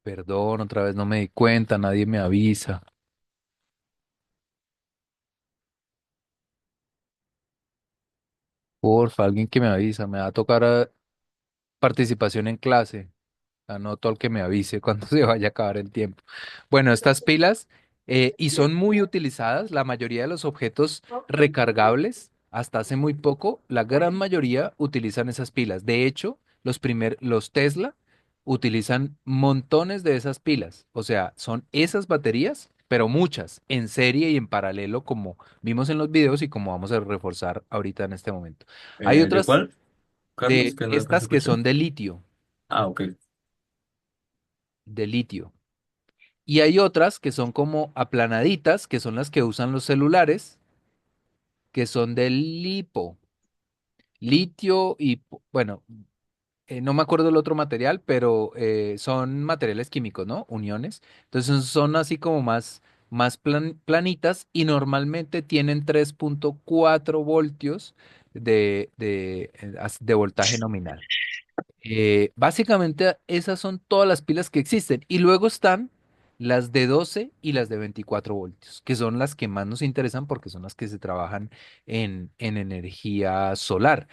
Perdón, otra vez no me di cuenta, nadie me avisa. Porfa, alguien que me avisa. Me va a tocar participación en clase. Anoto al que me avise cuando se vaya a acabar el tiempo. Bueno, estas pilas, y son muy utilizadas, la mayoría de los objetos recargables, hasta hace muy poco, la gran mayoría utilizan esas pilas. De hecho, los Tesla utilizan montones de esas pilas. O sea, son esas baterías, pero muchas, en serie y en paralelo, como vimos en los videos y como vamos a reforzar ahorita en este momento. Hay ¿De otras cuál, Carlos? de Que no alcancé a estas que escuchar. son de litio, Ah, ok. de litio. Y hay otras que son como aplanaditas, que son las que usan los celulares, que son de litio y, bueno, no me acuerdo el otro material, pero son materiales químicos, ¿no? Uniones. Entonces son así como más planitas y normalmente tienen 3,4 voltios de voltaje nominal. Básicamente esas son todas las pilas que existen. Y luego están las de 12 y las de 24 voltios, que son las que más nos interesan porque son las que se trabajan en energía solar.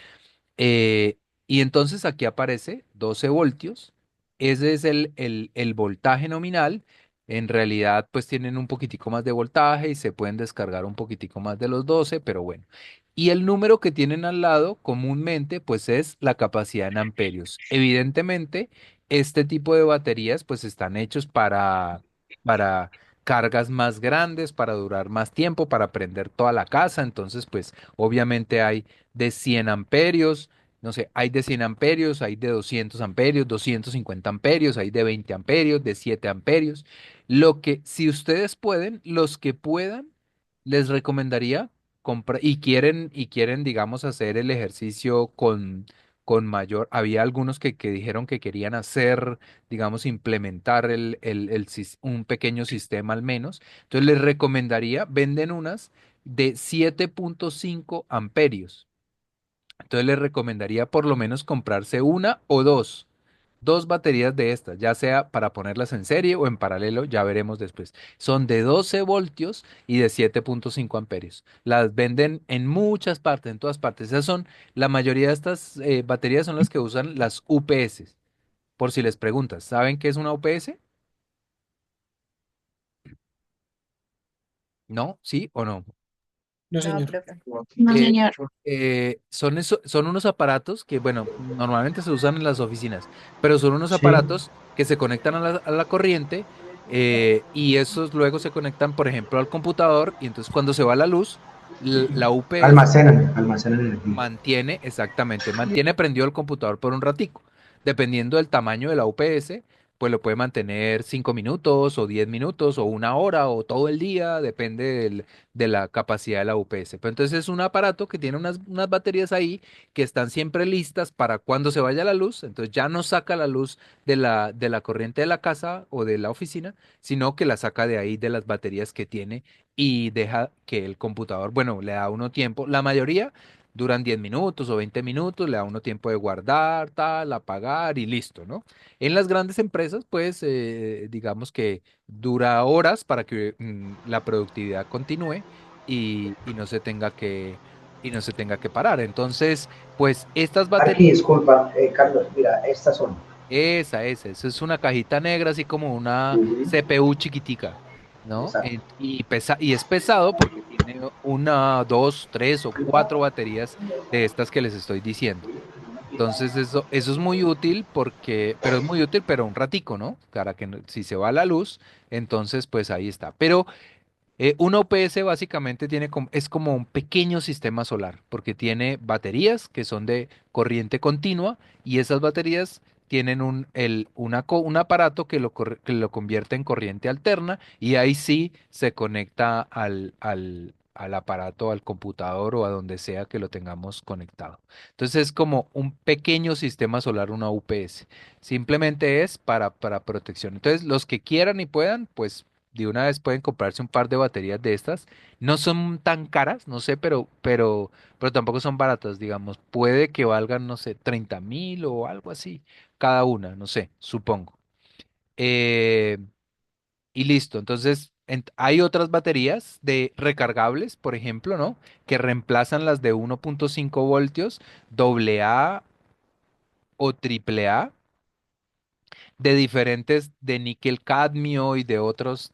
Eh, y entonces aquí aparece 12 voltios. Ese es el voltaje nominal. En realidad, pues tienen un poquitico más de voltaje y se pueden descargar un poquitico más de los 12, pero bueno. Y el número que tienen al lado comúnmente, pues es la capacidad en amperios. Evidentemente, este tipo de baterías, pues están hechos para cargas más grandes, para durar más tiempo, para prender toda la casa. Entonces, pues obviamente hay de 100 amperios, no sé, hay de 100 amperios, hay de 200 amperios, 250 amperios, hay de 20 amperios, de 7 amperios. Lo que, si ustedes pueden, los que puedan, les recomendaría comprar, y quieren, digamos, hacer el ejercicio con mayor, había algunos que dijeron que querían hacer, digamos, implementar un pequeño sistema al menos. Entonces les recomendaría, venden unas de 7,5 amperios. Entonces les recomendaría por lo menos comprarse una o dos baterías de estas, ya sea para ponerlas en serie o en paralelo, ya veremos después. Son de 12 voltios y de 7,5 amperios. Las venden en muchas partes, en todas partes. La mayoría de estas baterías son las que usan las UPS. Por si les preguntas, ¿saben qué es una UPS? ¿No? ¿Sí o no? No, No, señor. profe. No, Eh, señor. son unos aparatos que, bueno, normalmente se usan en las oficinas, pero son unos Sí. aparatos que se conectan a la corriente, y esos luego se conectan, por ejemplo, al computador y entonces cuando se va la luz, la UPS Almacenan energía. mantiene prendido el computador por un ratico. Dependiendo del tamaño de la UPS, pues lo puede mantener 5 minutos o 10 minutos o una hora o todo el día, depende de la capacidad de la UPS. Pero entonces es un aparato que tiene unas baterías ahí que están siempre listas para cuando se vaya la luz, entonces ya no saca la luz de la corriente de la casa o de la oficina, sino que la saca de ahí de las baterías que tiene y deja que el computador, bueno, le da uno tiempo. La mayoría duran 10 minutos o 20 minutos, le da uno tiempo de guardar, tal, apagar y listo, ¿no? En las grandes empresas, pues, digamos que dura horas para que la productividad continúe y no se tenga que parar. Entonces, pues, estas Aquí, baterías, disculpa, Carlos, mira, estas son. eso es una cajita negra, así como una Ujú. CPU chiquitica, ¿no? Exacto. Y es pesado porque tiene una, dos, tres o cuatro baterías de estas que les estoy diciendo. Entonces eso es muy útil pero es muy útil, pero un ratico, ¿no? Para que si se va la luz, entonces pues ahí está. Pero una UPS básicamente es como un pequeño sistema solar, porque tiene baterías que son de corriente continua y esas baterías tienen un aparato que lo convierte en corriente alterna y ahí sí se conecta al aparato, al computador o a donde sea que lo tengamos conectado. Entonces es como un pequeño sistema solar, una UPS. Simplemente es para protección. Entonces los que quieran y puedan, pues de una vez pueden comprarse un par de baterías de estas. No son tan caras, no sé, pero tampoco son baratas, digamos. Puede que valgan, no sé, 30.000 o algo así, cada una, no sé, supongo. eh, y listo. Entonces, hay otras baterías de recargables, por ejemplo, ¿no? Que reemplazan las de 1.5 voltios, AA o AAA de diferentes, de níquel cadmio y de otros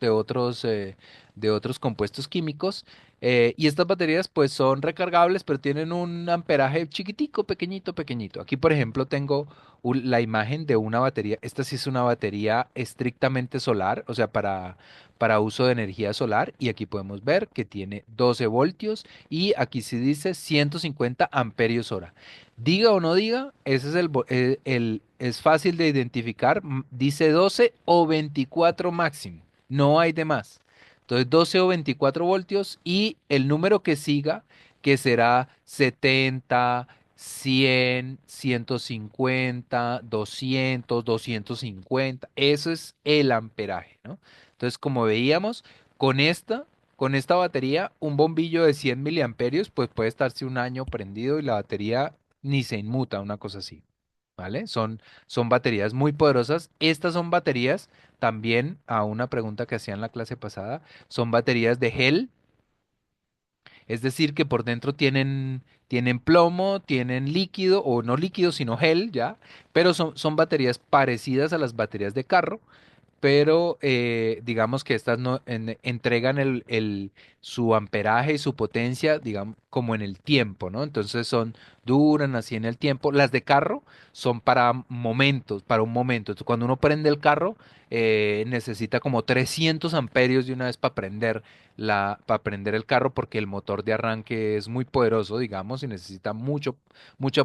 compuestos químicos. Y estas baterías pues son recargables, pero tienen un amperaje chiquitico, pequeñito, pequeñito. Aquí, por ejemplo, tengo la imagen de una batería. Esta sí es una batería estrictamente solar, o sea, para uso de energía solar. Y aquí podemos ver que tiene 12 voltios y aquí sí dice 150 amperios hora. Diga o no diga, ese es es fácil de identificar. Dice 12 o 24 máximo. No hay de más. Entonces 12 o 24 voltios y el número que siga, que será 70, 100, 150, 200, 250. Eso es el amperaje, ¿no? Entonces, como veíamos, con con esta batería, un bombillo de 100 miliamperios, pues puede estarse un año prendido y la batería ni se inmuta, una cosa así, ¿vale? Son baterías muy poderosas. Estas son baterías, también a una pregunta que hacía en la clase pasada, son baterías de gel, es decir, que por dentro tienen plomo, tienen líquido, o no líquido, sino gel, ¿ya? Pero son baterías parecidas a las baterías de carro, pero digamos que estas no entregan su amperaje y su potencia, digamos, como en el tiempo, ¿no? Entonces duran así en el tiempo. Las de carro son para momentos, para un momento. Entonces, cuando uno prende el carro, necesita como 300 amperios de una vez para prender el carro porque el motor de arranque es muy poderoso, digamos, y necesita mucha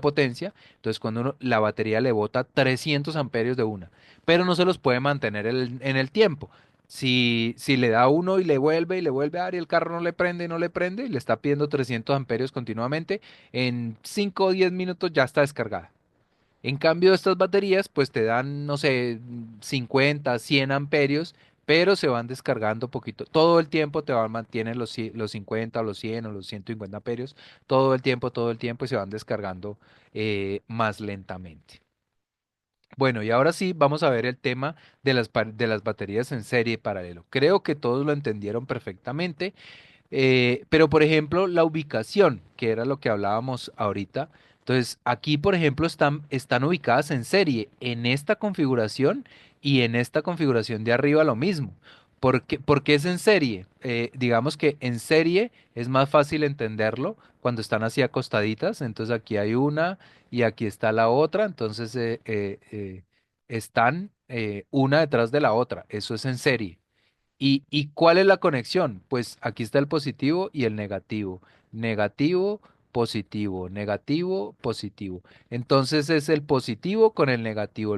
potencia. Entonces, la batería le bota 300 amperios de una, pero no se los puede mantener en el tiempo. Si le da uno y le vuelve a dar y el carro no le prende y no le prende y le está pidiendo 300 amperios continuamente, en 5 o 10 minutos ya está descargada. En cambio, estas baterías pues te dan, no sé, 50, 100 amperios, pero se van descargando poquito. Todo el tiempo mantienen los 50 o los 100 o los 150 amperios, todo el tiempo y se van descargando más lentamente. Bueno, y ahora sí vamos a ver el tema de de las baterías en serie paralelo. Creo que todos lo entendieron perfectamente. Pero, por ejemplo, la ubicación, que era lo que hablábamos ahorita. Entonces, aquí, por ejemplo, están ubicadas en serie, en esta configuración y en esta configuración de arriba lo mismo. ¿Por qué es en serie? Digamos que en serie es más fácil entenderlo cuando están así acostaditas. Entonces, aquí hay una y aquí está la otra. Entonces, están una detrás de la otra. Eso es en serie. ¿Y cuál es la conexión? Pues aquí está el positivo y el negativo. Negativo, positivo, negativo, positivo. Entonces es el positivo con el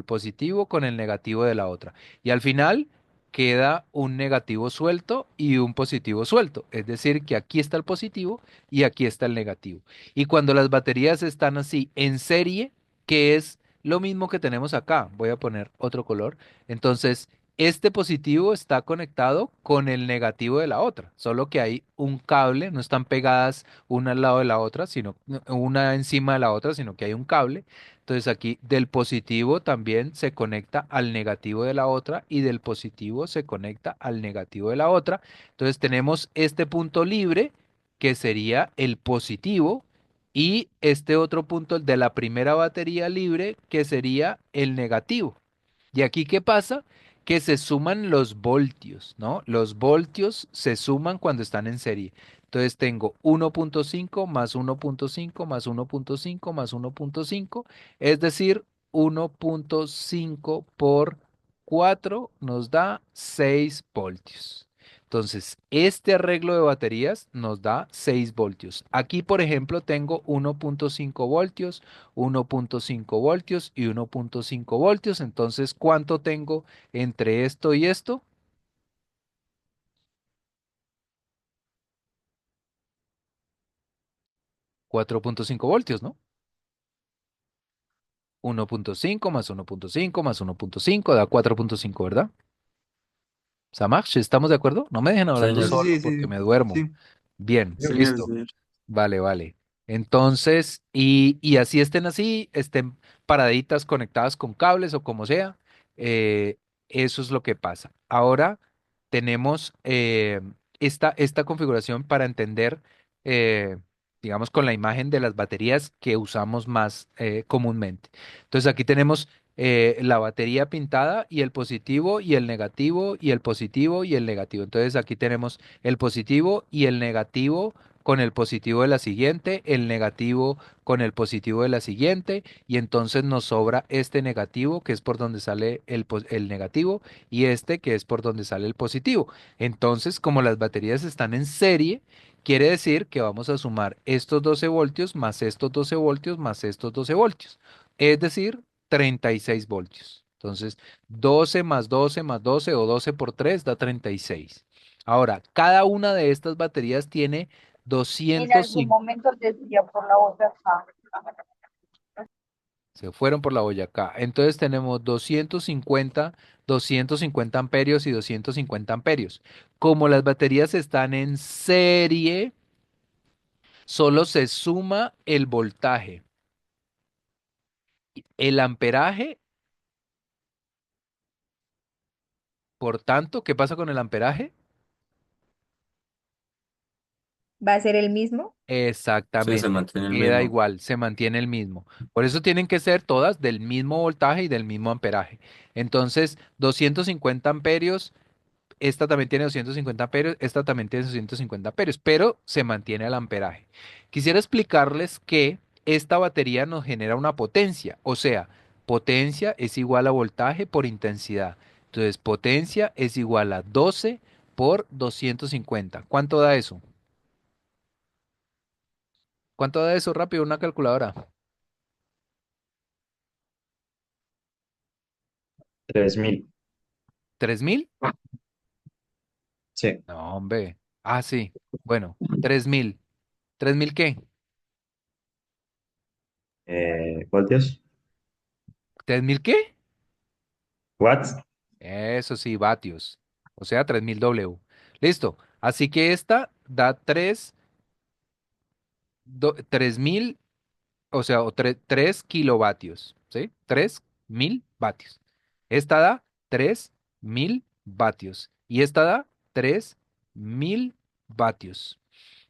positivo con el negativo de la otra. Y al final queda un negativo suelto y un positivo suelto. Es decir, que aquí está el positivo y aquí está el negativo. Y cuando las baterías están así en serie, que es lo mismo que tenemos acá, voy a poner otro color. Entonces, este positivo está conectado con el negativo de la otra, solo que hay un cable, no están pegadas una al lado de la otra, sino una encima de la otra, sino que hay un cable. Entonces aquí del positivo también se conecta al negativo de la otra y del positivo se conecta al negativo de la otra. Entonces tenemos este punto libre que sería el positivo y este otro punto el de la primera batería libre que sería el negativo. ¿Y aquí qué pasa? Que se suman los voltios, ¿no? Los voltios se suman cuando están en serie. Entonces tengo 1.5 más 1.5 más 1.5 más 1.5, es decir, 1.5 por 4 nos da 6 voltios. Entonces, este arreglo de baterías nos da 6 voltios. Aquí, por ejemplo, tengo 1.5 voltios, 1.5 voltios y 1.5 voltios. Entonces, ¿cuánto tengo entre esto y esto? 4.5 voltios, ¿no? 1.5 más 1.5 más 1.5 da 4.5, ¿verdad? Samach, ¿estamos de acuerdo? No me dejen hablando Sí, solo sí, sí, porque sí, me duermo. sí, Bien, señor, listo. señor. Vale, Vale. Entonces, y así estén paraditas conectadas con cables o como sea. Eso es lo que pasa. Ahora tenemos esta configuración para entender, eh, digamos, con la imagen de las baterías que usamos más comúnmente. Entonces aquí tenemos la batería pintada y el positivo y el negativo y el positivo y el negativo. Entonces aquí tenemos el positivo y el negativo con el positivo de la siguiente, el negativo con el positivo de la siguiente y entonces nos sobra este negativo que es por donde sale el negativo y este que es por donde sale el positivo. Entonces, como las baterías están en serie, quiere decir que vamos a sumar estos 12 voltios más estos 12 voltios más estos 12 voltios, es decir, 36 voltios. Entonces, 12 más 12 más 12 o 12 por 3 da 36. Ahora, cada una de estas baterías tiene En algún 250. momento decía por la otra acá. Se fueron por la Boyacá. Entonces tenemos 250 amperios y 250 amperios. Como las baterías están en serie, solo se suma el voltaje. El amperaje, por tanto, ¿qué pasa con el amperaje? ¿Va a ser el mismo? Sí, se Exactamente, mantiene el queda mismo. igual, se mantiene el mismo. Por eso tienen que ser todas del mismo voltaje y del mismo amperaje. Entonces, 250 amperios. Esta también tiene 250 amperios, esta también tiene 250 amperios, pero se mantiene el amperaje. Quisiera explicarles que esta batería nos genera una potencia, o sea, potencia es igual a voltaje por intensidad. Entonces, potencia es igual a 12 por 250. ¿Cuánto da eso? ¿Cuánto da eso? Rápido, una calculadora. 3000. ¿3000? Sí. No, hombre. Ah, sí. Bueno, 3000. ¿3000 qué? ¿Voltios? ¿3000 qué? ¿Watts? Eso sí, vatios. O sea, 3000 W. Listo. Así que esta da 3000, o sea, 3 kilovatios. ¿Sí? 3000 vatios. Esta da 3000 vatios. Y esta da 3000 vatios.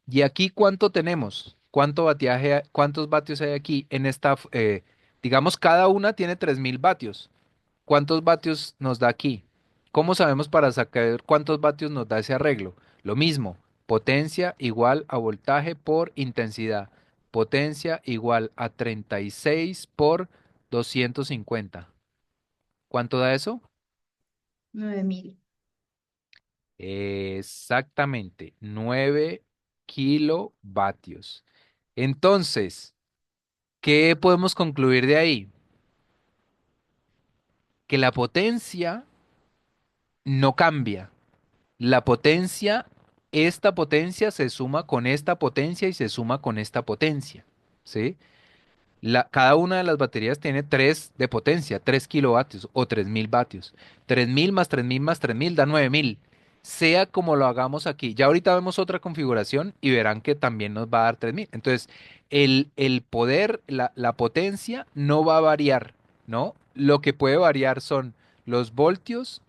¿Y aquí cuánto tenemos? ¿Cuántos vatios hay aquí en esta? Digamos, cada una tiene 3000 vatios. ¿Cuántos vatios nos da aquí? ¿Cómo sabemos para sacar cuántos vatios nos da ese arreglo? Lo mismo, potencia igual a voltaje por intensidad. Potencia igual a 36 por 250. ¿Cuánto da eso? 9000. Exactamente, 9 kilovatios. Entonces, ¿qué podemos concluir de ahí? Que la potencia no cambia. La potencia, esta potencia se suma con esta potencia y se suma con esta potencia, ¿sí? Cada una de las baterías tiene 3 de potencia, 3 kilovatios o 3000 vatios. 3000 más 3000 más 3000 da 9000. Sea como lo hagamos aquí. Ya ahorita vemos otra configuración y verán que también nos va a dar 3000. Entonces, el poder, la potencia no va a variar, ¿no? Lo que puede variar son los voltios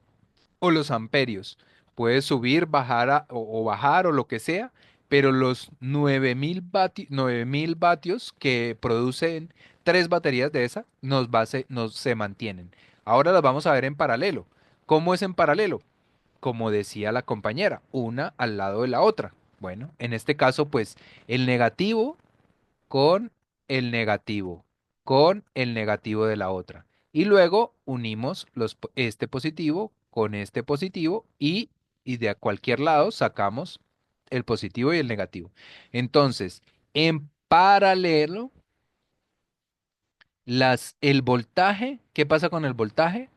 o los amperios. Puede subir, bajar o bajar o lo que sea, pero los 9000 vatios que producen tres baterías de esa nos se mantienen. Ahora las vamos a ver en paralelo. ¿Cómo es en paralelo? Como decía la compañera, una al lado de la otra. Bueno, en este caso, pues el negativo con el negativo, con el negativo de la otra. Y luego unimos este positivo con este positivo y de a cualquier lado sacamos el positivo y el negativo. Entonces, en paralelo, el voltaje, ¿qué pasa con el voltaje?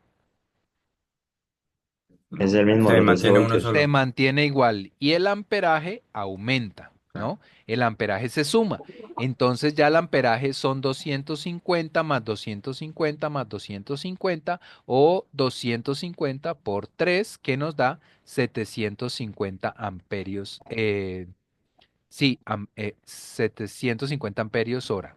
Es el mismo, Se los 12 mantiene uno voltios. Se solo. mantiene igual y el amperaje aumenta, Ah, ¿no? El amperaje se suma. Entonces ya el amperaje son 250 más 250 más 250 o 250 por 3 que nos da 750 amperios. Sí, 750 amperios hora.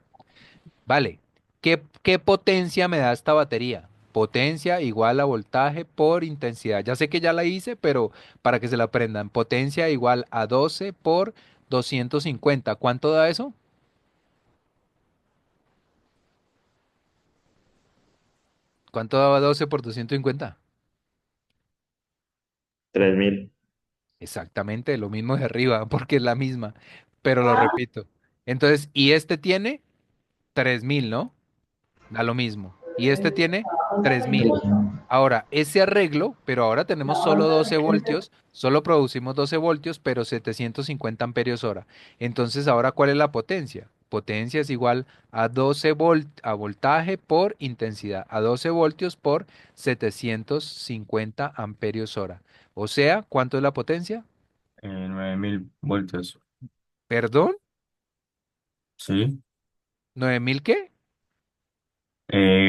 Vale. ¿Qué potencia me da esta batería? potencia igual a voltaje por intensidad. Ya sé que ya la hice, pero para que se la aprendan. Potencia igual a 12 por 250. ¿Cuánto da eso? ¿Cuánto daba 12 por 250? 3000. Exactamente, lo mismo de arriba, porque es la misma, pero lo repito. Entonces, y este tiene 3000, ¿no? Da lo mismo. Y este tiene 3000. Ahora, ese arreglo, pero ahora tenemos solo 12 voltios, solo producimos 12 voltios, pero 750 amperios hora. Entonces, ahora, ¿cuál es la potencia? Potencia es igual a 12 a voltaje por intensidad, a 12 voltios por 750 amperios hora. O sea, ¿cuánto es la potencia? 9000 voltios. ¿Perdón? Sí. ¿9000 qué?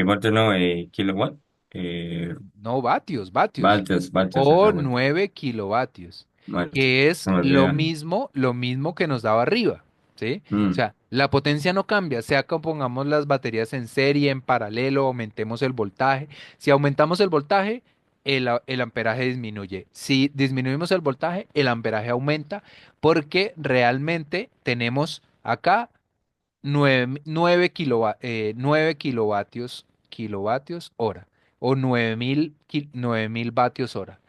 Voltios no, kilowatt. Eh, No, vatios, vatios. vatios, O ajá, voltios. 9 kilovatios, Vatios. que Se es me olvidan. lo mismo que nos daba arriba, ¿sí? O Mm, sea, la potencia no cambia, sea que pongamos las baterías en serie, en paralelo, aumentemos el voltaje. Si aumentamos el voltaje, el amperaje disminuye. Si disminuimos el voltaje, el amperaje aumenta, porque realmente tenemos acá 9 kilovatios hora o 9000 vatios hora.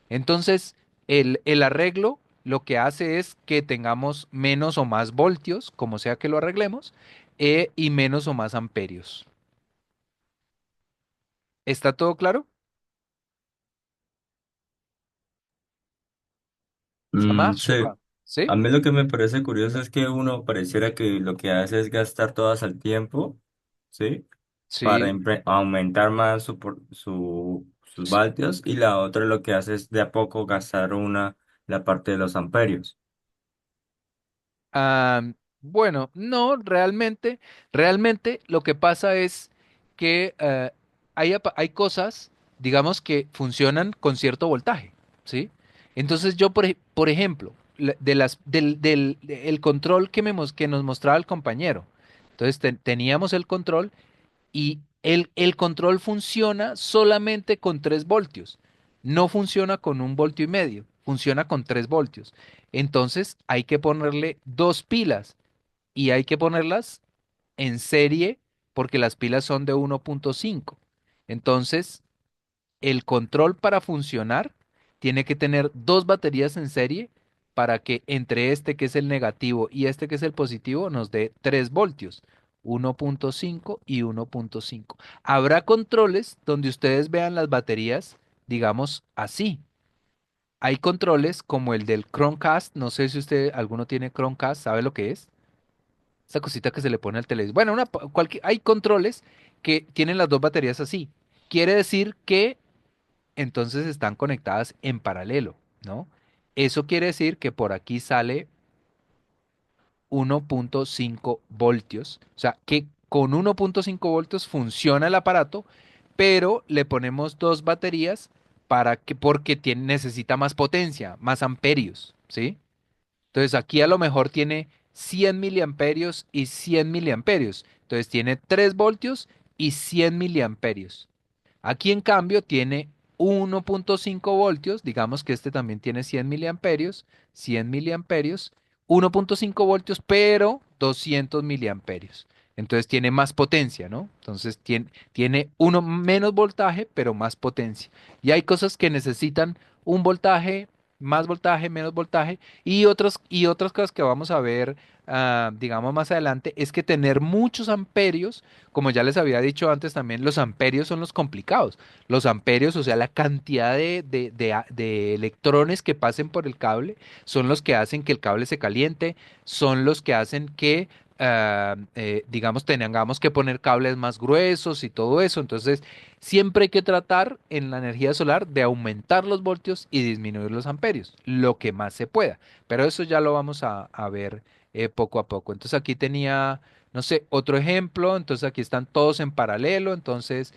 Entonces, el arreglo lo que hace es que tengamos menos o más voltios, como sea que lo arreglemos, y menos o más amperios. ¿Está todo claro? sí. Samashra. ¿Sí? A mí lo que me parece curioso es que uno pareciera que lo que hace es gastar todas al tiempo, ¿sí? Para Sí. aumentar más sus vatios y la otra lo que hace es de a poco gastar la parte de los amperios. Ah, bueno, no, realmente lo que pasa es que hay cosas, digamos, que funcionan con cierto voltaje, ¿sí? Entonces yo, por ejemplo, el control que nos mostraba el compañero, entonces teníamos el control y el control funciona solamente con 3 voltios. No funciona con 1,5 voltios, funciona con 3 voltios. Entonces hay que ponerle dos pilas y hay que ponerlas en serie porque las pilas son de 1,5. Entonces, el control para funcionar tiene que tener dos baterías en serie para que entre este que es el negativo y este que es el positivo nos dé 3 voltios, 1,5 y 1,5. Habrá controles donde ustedes vean las baterías, digamos así. Hay controles como el del Chromecast, no sé si usted, alguno tiene Chromecast, ¿sabe lo que es? Esa cosita que se le pone al televisor. Bueno, hay controles que tienen las dos baterías así. Quiere decir que entonces están conectadas en paralelo, ¿no? Eso quiere decir que por aquí sale 1,5 voltios, o sea, que con 1,5 voltios funciona el aparato, pero le ponemos dos baterías porque necesita más potencia, más amperios, ¿sí? Entonces aquí a lo mejor tiene 100 miliamperios y 100 miliamperios. Entonces tiene 3 voltios y 100 miliamperios. Aquí en cambio tiene 1,5 voltios, digamos que este también tiene 100 miliamperios, 1,5 voltios, pero 200 miliamperios. Entonces tiene más potencia, ¿no? Entonces tiene uno menos voltaje, pero más potencia. Y hay cosas que necesitan un voltaje, más voltaje, menos voltaje, y otras cosas que vamos a ver, digamos más adelante, es que tener muchos amperios, como ya les había dicho antes también, los amperios son los complicados. Los amperios, o sea, la cantidad de electrones que pasen por el cable, son los que hacen que el cable se caliente, son los que hacen que, digamos, tengamos que poner cables más gruesos y todo eso. Entonces, siempre hay que tratar en la energía solar de aumentar los voltios y disminuir los amperios, lo que más se pueda. Pero eso ya lo vamos a ver poco a poco. Entonces, aquí tenía no sé, otro ejemplo, entonces aquí están todos en paralelo, entonces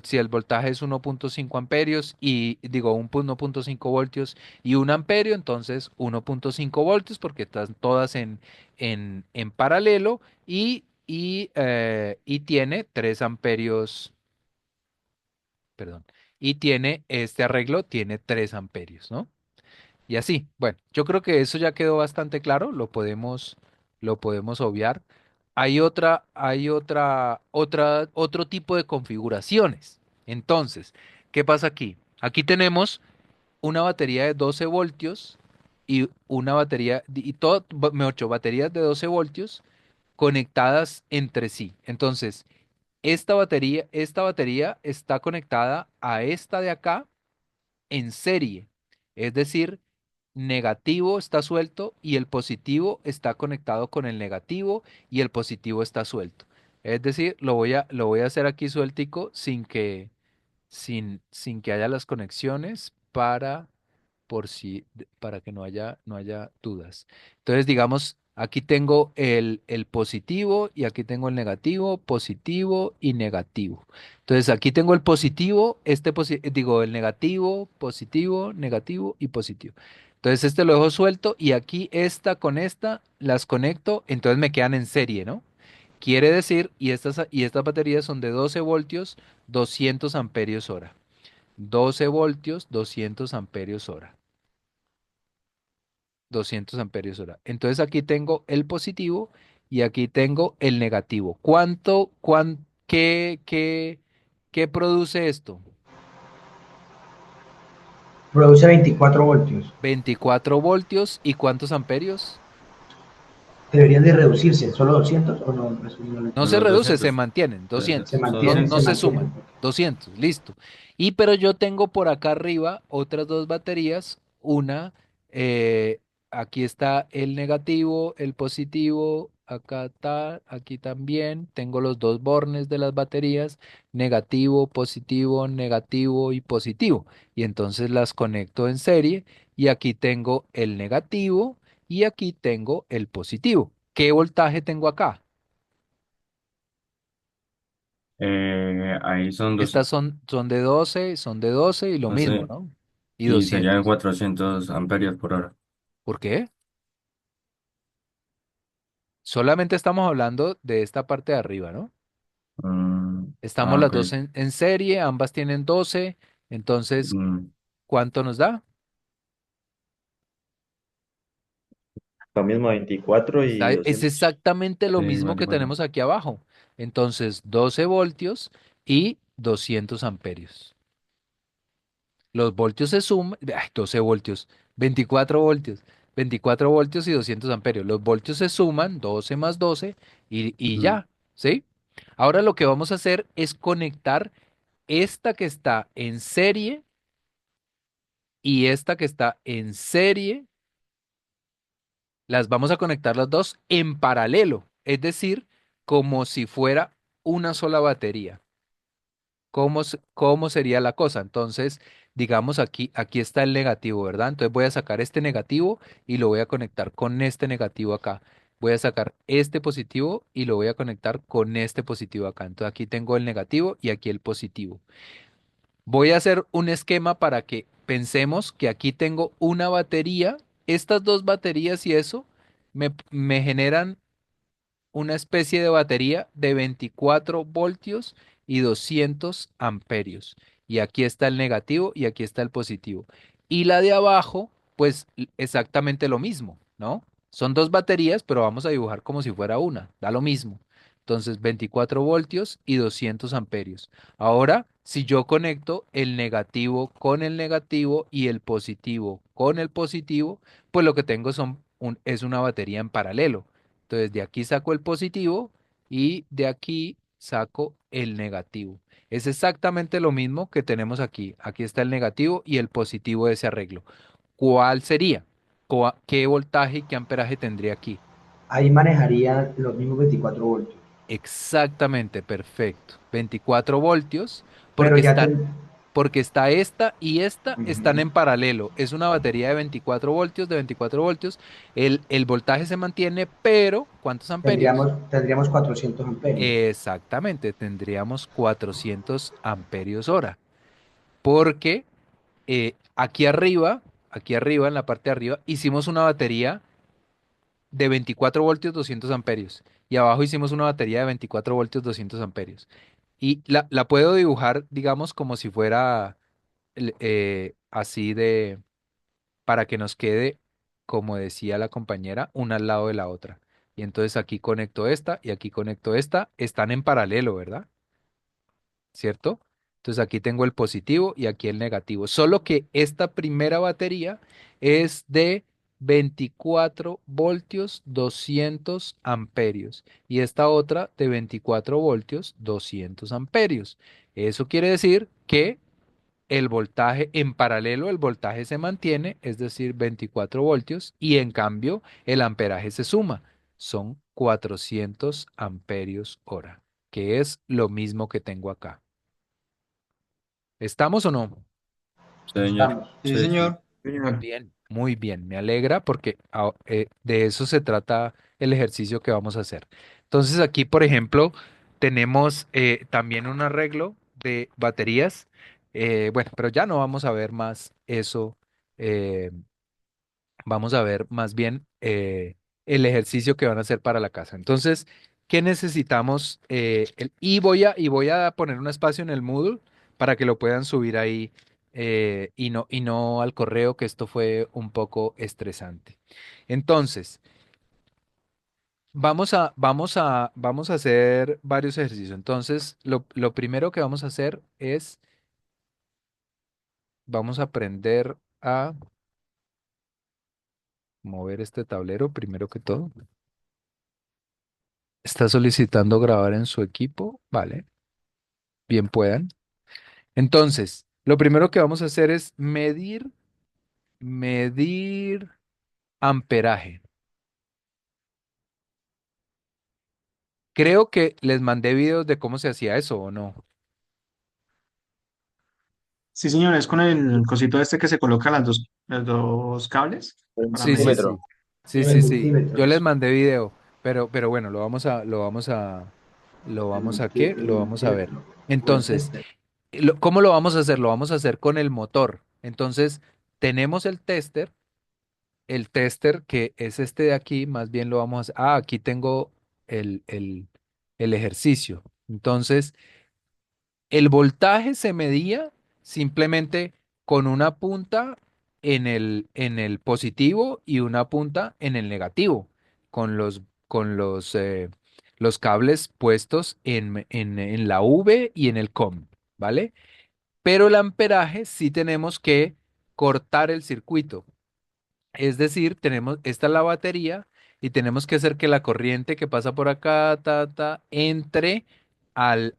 si el voltaje es 1,5 amperios y digo 1,5 voltios y 1 amperio, entonces 1,5 voltios porque están todas en paralelo y tiene 3 amperios perdón. Y tiene este arreglo, tiene 3 amperios, ¿no? Y así, bueno, yo creo que eso ya quedó bastante claro, lo podemos obviar. Otro tipo de configuraciones. Entonces, ¿qué pasa aquí? Aquí tenemos una batería de 12 voltios y una batería, y todo, mejor dicho, baterías de 12 voltios conectadas entre sí. Entonces, esta batería está conectada a esta de acá en serie. Es decir, negativo está suelto y el positivo está conectado con el negativo y el positivo está suelto. Es decir, lo voy a hacer aquí sueltico sin que haya las conexiones para que no haya dudas. Entonces, digamos, aquí tengo el positivo y aquí tengo el negativo, positivo y negativo. Entonces, aquí tengo el positivo, digo, el negativo, negativo y positivo. Entonces, este lo dejo suelto y aquí esta con esta las conecto, entonces me quedan en serie, ¿no? Quiere decir, y estas baterías son de 12 voltios, 200 amperios hora. 12 voltios, 200 amperios hora. 200 amperios hora. Entonces aquí tengo el positivo y aquí tengo el negativo. ¿Qué produce esto? Produce 24 voltios. 24 voltios y ¿cuántos amperios? ¿Deberían de reducirse? ¿Solo 200 o no? Eso no lo No Son se entiendo. los reduce, se 200. mantienen, Se 200. No, mantienen, no se se mantienen. suman, 200, listo. Pero yo tengo por acá arriba otras dos baterías. Una, aquí está el negativo, el positivo, acá está, aquí también. Tengo los dos bornes de las baterías, negativo y positivo. Y entonces las conecto en serie y aquí tengo el negativo y aquí tengo el positivo. ¿Qué voltaje tengo acá? Ahí son Estas son de doce y lo mismo, 12 ¿no? Y y serían 200. 400 amperios por hora. ¿Por qué? Solamente estamos hablando de esta parte de arriba, ¿no? Estamos las Ok. dos en serie, ambas tienen 12, entonces, Mm, ¿cuánto nos da? Lo mismo 24 y Es 200. exactamente lo sí, mismo que 24. tenemos aquí abajo. Entonces, 12 voltios y 200 amperios. Los voltios se suman, 12 voltios, 24 voltios, 24 voltios y 200 amperios. Los voltios se suman, 12 más 12 y Mm, ya, ¿sí? Ahora lo que vamos a hacer es conectar esta que está en serie y esta que está en serie, las vamos a conectar las dos en paralelo, es decir, como si fuera una sola batería. ¿Cómo sería la cosa? Entonces, digamos aquí está el negativo, ¿verdad? Entonces voy a sacar este negativo y lo voy a conectar con este negativo acá. Voy a sacar este positivo y lo voy a conectar con este positivo acá. Entonces aquí tengo el negativo y aquí el positivo. Voy a hacer un esquema para que pensemos que aquí tengo una batería. Estas dos baterías y eso me generan una especie de batería de 24 voltios y 200 amperios. Y aquí está el negativo y aquí está el positivo. Y la de abajo, pues exactamente lo mismo, ¿no? Son dos baterías, pero vamos a dibujar como si fuera una, da lo mismo. Entonces, 24 voltios y 200 amperios. Ahora, si yo conecto el negativo con el negativo y el positivo con el positivo, pues lo que tengo es una batería en paralelo. Entonces de aquí saco el positivo y de aquí saco el negativo. Es exactamente lo mismo que tenemos aquí. Aquí está el negativo y el positivo de ese arreglo. ¿Cuál sería? ¿Qué voltaje y qué amperaje tendría aquí? Ahí manejaría los mismos 24 voltios. Exactamente, perfecto. 24 voltios, Pero porque ya están, porque está esta y esta están Ujú. en paralelo. Es una batería de 24 voltios. El voltaje se mantiene, pero ¿cuántos amperios? Tendríamos 400 amperios. Exactamente, tendríamos 400 amperios hora. Porque aquí arriba, en la parte de arriba, hicimos una batería de 24 voltios, 200 amperios. Y abajo hicimos una batería de 24 voltios, 200 amperios. Y la puedo dibujar, digamos, como si fuera así de, para que nos quede, como decía la compañera, una al lado de la otra. Y entonces aquí conecto esta y aquí conecto esta. Están en paralelo, ¿verdad? ¿Cierto? Entonces aquí tengo el positivo y aquí el negativo. Solo que esta primera batería es de 24 voltios, 200 amperios. Y esta otra de 24 voltios, 200 amperios. Eso quiere decir que el voltaje en paralelo, el voltaje se mantiene, es decir, 24 voltios, y en cambio el amperaje se suma. Son 400 amperios hora, que es lo mismo que tengo acá. ¿Estamos o no? Señor. Estamos. Sí, Sí, sí. señor. Señor. Bien, muy bien. Me alegra porque de eso se trata el ejercicio que vamos a hacer. Entonces aquí, por ejemplo, tenemos también un arreglo de baterías. Bueno, pero ya no vamos a ver más eso. eh, Vamos a ver más bien el ejercicio que van a hacer para la casa. Entonces, ¿qué necesitamos? Y voy a poner un espacio en el Moodle para que lo puedan subir ahí y no al correo, que esto fue un poco estresante. Entonces, vamos a hacer varios ejercicios. Entonces, lo primero que vamos a hacer es, vamos a aprender a mover este tablero primero que todo. Está solicitando grabar en su equipo. Vale, bien puedan. Entonces, lo primero que vamos a hacer es medir amperaje. Creo que les mandé videos de cómo se hacía eso, ¿o no? Sí, señor, es con el cosito este que se coloca los dos cables El para Sí, sí, medir. multímetro. sí. Sí, El sí, sí. Yo multímetro. les mandé video, pero bueno, ¿qué? Lo El vamos a ver. multímetro. O el Entonces, tester. ¿cómo lo vamos a hacer? Lo vamos a hacer con el motor. Entonces, tenemos el tester que es este de aquí, más bien lo vamos a hacer. Ah, aquí tengo el, el, el ejercicio. Entonces, el voltaje se medía simplemente con una punta en el positivo y una punta en el negativo, con los cables puestos en la V y en el COM, ¿vale? Pero el amperaje sí tenemos que cortar el circuito. Es decir, esta es la batería y tenemos que hacer que la corriente que pasa por acá, entre al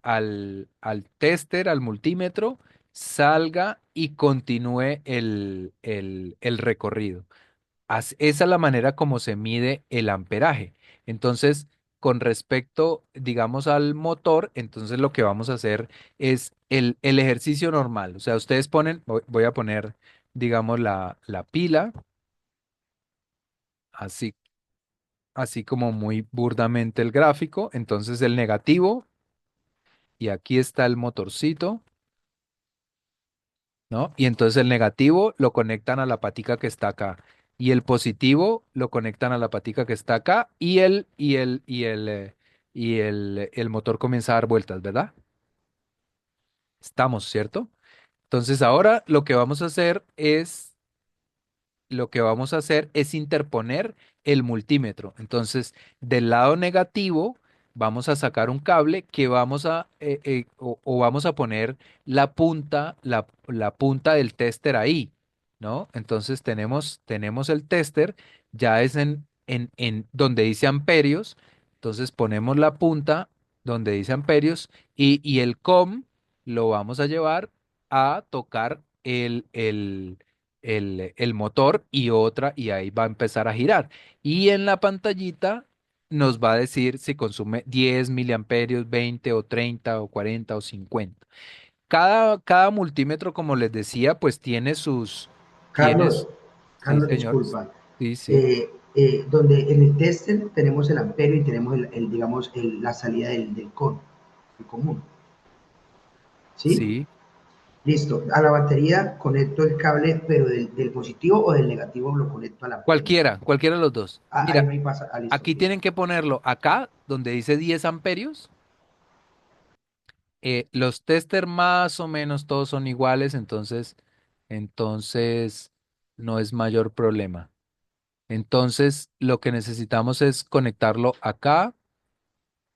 tester, al multímetro, salga y continúe el recorrido. Esa es la manera como se mide el amperaje. Entonces, con respecto, digamos, al motor, entonces lo que vamos a hacer es el ejercicio normal. O sea, ustedes ponen, voy a poner, digamos, la pila. Así, así como muy burdamente el gráfico. Entonces el negativo, y aquí está el motorcito, ¿no? Y entonces el negativo lo conectan a la patica que está acá. Y el positivo lo conectan a la patica que está acá. El motor comienza a dar vueltas, ¿verdad? Estamos, ¿cierto? Entonces ahora lo que vamos a hacer es interponer el multímetro. Entonces, del lado negativo, vamos a sacar un cable que o vamos a poner la punta del tester ahí, ¿no? Entonces tenemos el tester, ya es en donde dice amperios, entonces ponemos la punta donde dice amperios y el COM lo vamos a llevar a tocar el motor y ahí va a empezar a girar. Y en la pantallita nos va a decir si consume 10 miliamperios, 20 o 30 o 40 o 50. Cada multímetro, como les decía, pues tiene Carlos, sí, Carlos, señor. disculpa. Sí, sí. Donde en el tester tenemos el amperio y tenemos digamos, la salida del con, el común. ¿Sí? Sí. Listo. A la batería conecto el cable, pero del positivo o del negativo lo conecto al amperio. Cualquiera de los dos. Ah, ahí Mira, no hay pasa. Ah, listo. aquí tienen que ponerlo acá, donde dice 10 amperios, Los tester más o menos todos son iguales, entonces no es mayor problema. Entonces lo que necesitamos es conectarlo acá,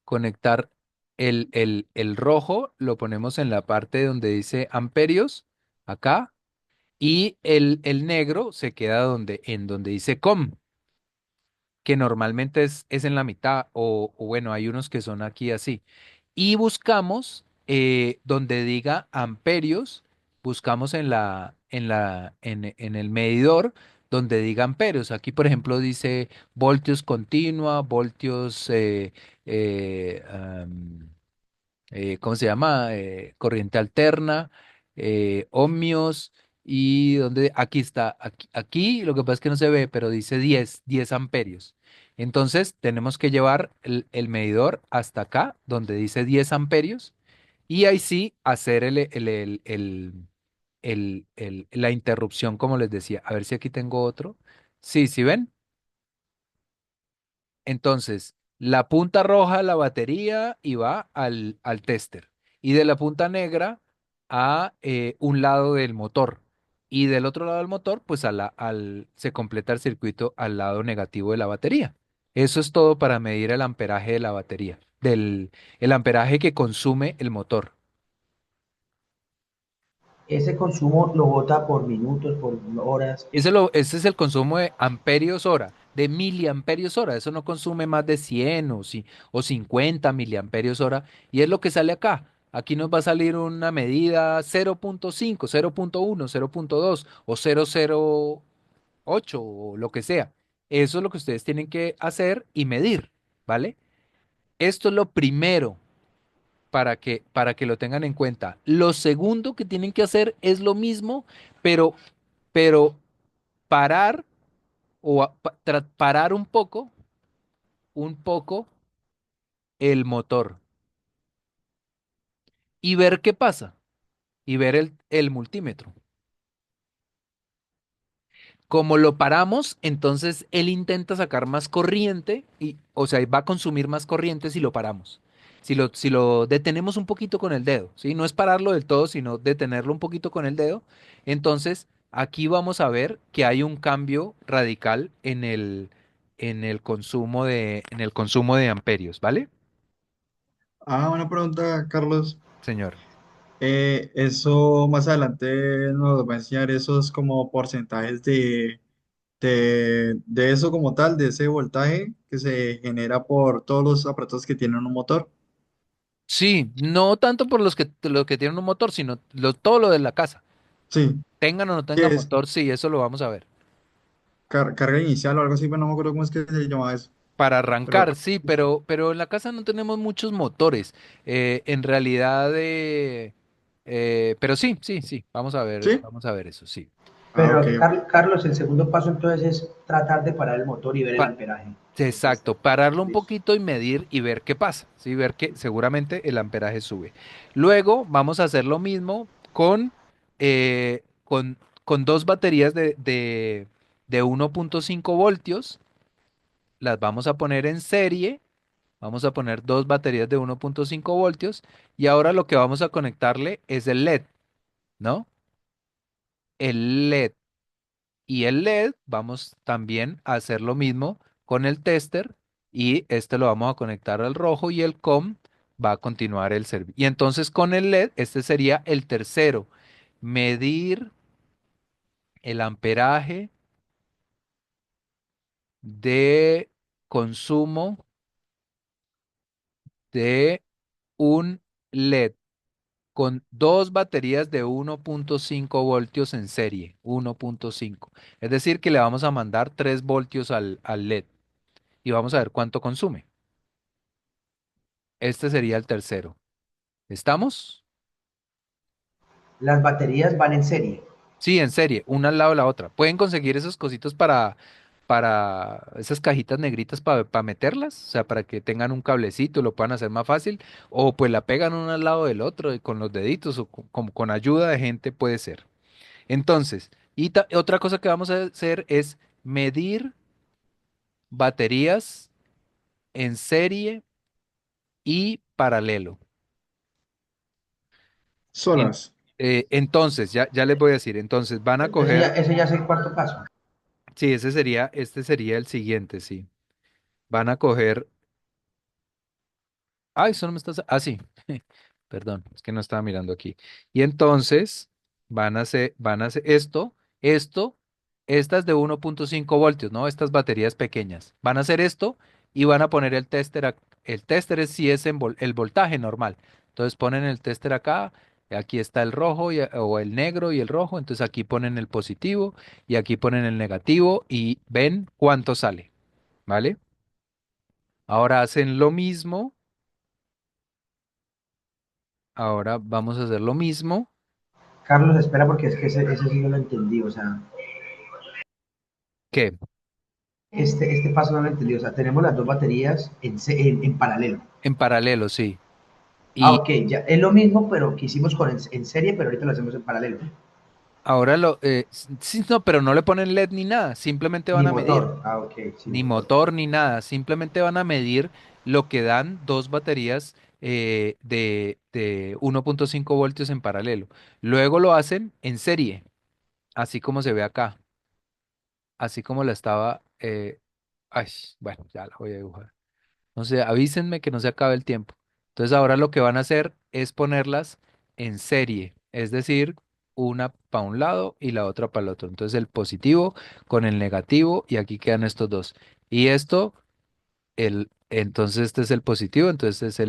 conectar el rojo, lo ponemos en la parte donde dice amperios, acá, y el negro se queda en donde dice com, que normalmente es en la mitad, o bueno, hay unos que son aquí así. Y buscamos donde diga amperios, buscamos en el medidor donde diga amperios. Aquí, por ejemplo, dice voltios continua, voltios, ¿cómo se llama? Corriente alterna, ohmios, y donde, aquí está, aquí lo que pasa es que no se ve, pero dice 10 amperios. Entonces tenemos que llevar el medidor hasta acá, donde dice 10 amperios, y ahí sí hacer la interrupción, como les decía. A ver si aquí tengo otro. Sí, ¿sí ven? Entonces, la punta roja, la batería, y va al tester. Y de la punta negra a un lado del motor. Y del otro lado del motor, pues se completa el circuito al lado negativo de la batería. Eso es todo para medir el amperaje de la batería, el amperaje que consume el motor. Ese consumo lo bota por minutos, por horas. Ese es el consumo de amperios hora, de miliamperios hora. Eso no consume más de 100 o 50 miliamperios hora. Y es lo que sale acá. Aquí nos va a salir una medida 0.5, 0.1, 0.2 o 0.08 o lo que sea. Eso es lo que ustedes tienen que hacer y medir, ¿vale? Esto es lo primero para que lo tengan en cuenta. Lo segundo que tienen que hacer es lo mismo, pero parar parar un poco el motor y ver qué pasa y ver el multímetro. Como lo paramos, entonces él intenta sacar más corriente y, o sea, va a consumir más corriente si lo paramos. Si lo detenemos un poquito con el dedo, ¿sí? No es pararlo del todo, sino detenerlo un poquito con el dedo. Entonces, aquí vamos a ver que hay un cambio radical en el consumo de amperios, ¿vale? Ah, una pregunta, Carlos. Señor. Eso más adelante nos va a enseñar esos como porcentajes de eso como tal, de ese voltaje que se genera por todos los aparatos que tienen un motor. Sí, no tanto por los que tienen un motor, sino todo lo de la casa. Sí, Tengan o no que tengan es motor, sí, eso lo vamos a ver. carga inicial o algo así, pero no me acuerdo cómo es que se llama eso. Para Pero arrancar, sí, pero en la casa no tenemos muchos motores. En realidad, pero sí, sí, sí, sí, vamos a ver eso, sí. ah, ok, Pero, ok. Carlos, el segundo paso entonces es tratar de parar el motor y ver el Pa- amperaje del tester. exacto, pararlo un Listo. poquito y medir y ver qué pasa, sí, ver que seguramente el amperaje sube. Luego vamos a hacer lo mismo con dos baterías de 1.5 voltios. Las vamos a poner en serie. Vamos a poner dos baterías de 1.5 voltios y ahora lo que vamos a conectarle es el LED, ¿no? El LED. Y el LED vamos también a hacer lo mismo con el tester y este lo vamos a conectar al rojo y el COM va a continuar el servicio. Y entonces con el LED, este sería el tercero, medir el amperaje de consumo de un LED con dos baterías de 1.5 voltios en serie, 1.5. Es decir, que le vamos a mandar 3 voltios al LED y vamos a ver cuánto consume. Este sería el tercero. ¿Estamos? Las baterías van en serie. Sí, en serie, una al lado de la otra. Pueden conseguir esos cositos para esas cajitas negritas para meterlas, o sea, para que tengan un cablecito y lo puedan hacer más fácil, o pues la pegan uno al lado del otro y con los deditos o como con ayuda de gente puede ser. Entonces, otra cosa que vamos a hacer es medir baterías en serie y paralelo. En- solas. entonces, ya les voy a decir, entonces van a coger, Ese ya es el cuarto paso. sí, este sería el siguiente, sí. Van a coger, ay, eso no me está, sí, perdón, es que no estaba mirando aquí. Y entonces van a hacer esto, estas de 1.5 voltios, ¿no? Estas baterías pequeñas. Van a hacer esto y van a poner el tester, el tester es si es el voltaje normal. Entonces ponen el tester acá, aquí está el rojo o el negro y el rojo, entonces aquí ponen el positivo y aquí ponen el negativo y ven cuánto sale, ¿vale? Ahora hacen lo mismo, ahora vamos a hacer lo mismo. Carlos, espera porque es que ese sí no lo entendí, o sea, ¿Qué? este paso no lo entendí, o sea, tenemos las dos baterías en paralelo. En paralelo, sí. Ah, Y ok, ya, es lo mismo, pero que hicimos en serie, pero ahorita lo hacemos en paralelo. ahora sí, no, pero no le ponen LED ni nada, simplemente van Ni a medir, motor, ah, ok, sin ni motor. motor ni nada, simplemente van a medir lo que dan dos baterías de 1.5 voltios en paralelo. Luego lo hacen en serie, así como se ve acá, así como la estaba, ay, bueno, ya la voy a dibujar. No sé, avísenme que no se acabe el tiempo. Entonces ahora lo que van a hacer es ponerlas en serie, es decir, una para un lado y la otra para el otro. Entonces el positivo con el negativo y aquí quedan estos dos. Y esto, entonces este es el positivo, entonces es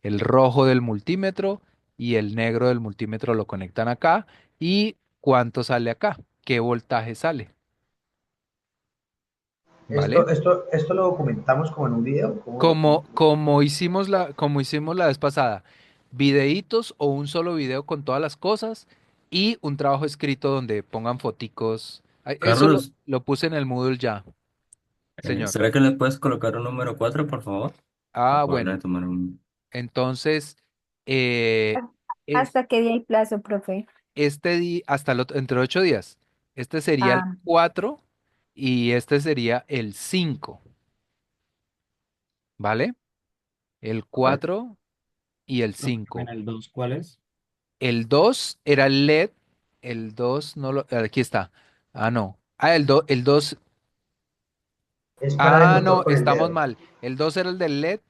el rojo del multímetro y el negro del multímetro lo conectan acá. ¿Y cuánto sale acá? ¿Qué voltaje sale? ¿Vale? Esto lo documentamos como en un video. Como hicimos la vez pasada, videitos o un solo video con todas las cosas y un trabajo escrito donde pongan foticos. Ay, eso Carlos, lo puse en el Moodle ya, señor. ¿será que le puedes colocar un número 4, por favor? Para Ah, poder bueno, tomar un... entonces, eh, es, ¿Hasta qué día hay plazo, profe? este día, entre 8 días, este sería el Ah, 4 y este sería el 5, ¿vale? El 4 y el Profe, qué 5. pena, ¿el 2 cuál es? El 2 era el LED, el 2 no lo, aquí está. Ah, no. Ah, el dos. Es parar el Ah, motor no, con el estamos dedo. mal. El 2 era el del LED,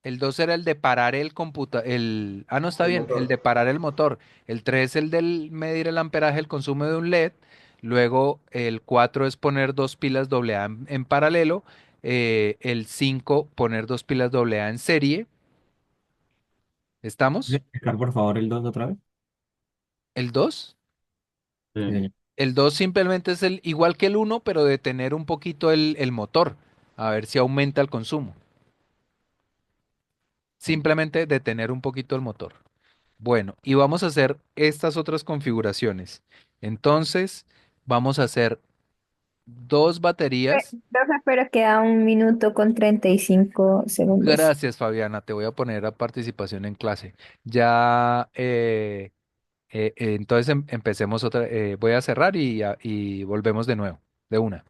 el 2 era el de parar no está El bien, el motor. de parar el motor. El 3 el del medir el amperaje, el consumo de un LED. Luego el 4 es poner dos pilas AA en paralelo. El 5 poner dos pilas AA en serie. ¿Puede ¿Estamos? explicar, por favor, el 2 otra vez? El 2. Sí, Sí. señor. El 2 simplemente es el igual que el uno, pero de tener un poquito el motor, a ver si aumenta el consumo. Simplemente de tener un poquito el motor. Bueno, y vamos a hacer estas otras configuraciones. Entonces, vamos a hacer dos baterías. profe, pero queda 1 minuto con 35 segundos. Gracias, Fabiana. Te voy a poner a participación en clase. Ya, entonces empecemos otra. Voy a cerrar y volvemos de nuevo, de una.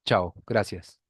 Chao, gracias.